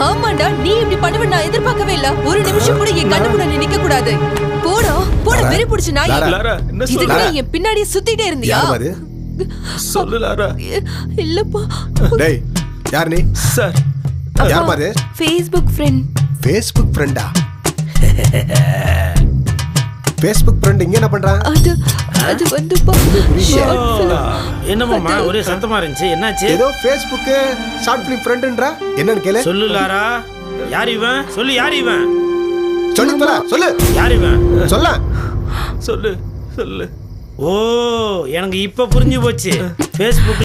ஆமாண்டா, நீ இப்படி பண்ணுவ நான் எதிர்பார்க்கவே இல்ல. ஒரு நிமிஷம் கூட என் கண்ணு முன்னாடி நிக்க கூடாது. போடா போடா, வெறி பிடிச்ச நாய். இதுக்கு என் பின்னாடியே சுத்திட்டே இருந்தியா? சொல்லு லாரா. இல்லப்பா. டேய், யார் நீ? சார், யார் பாரு? Facebook friend. ஃபேஸ்புக் ஃப்ரெண்டா? ஃபேஸ்புக் ஃப்ரெண்ட் இங்க என்ன பண்றான்? அது வந்துப்பா. என்னமாமா ஒரே சத்தமா இருந்துச்சு, என்னாச்சு? ஏதோ ஃபேஸ்புக் ஷார்ட் ஃபிலிம் ஃப்ரெண்ட்ன்றா, என்னன்னு கேளு. சொல்லு லாரா, யார் இவன்? சொல்லு, யார் இவன்? சொல்லு சொல்லு, யார் இவன்? சொல்ல சொல்லு சொல்லு. ஓ, எனக்கு இப்ப புரிஞ்சு போச்சு. ஃபேஸ்புக்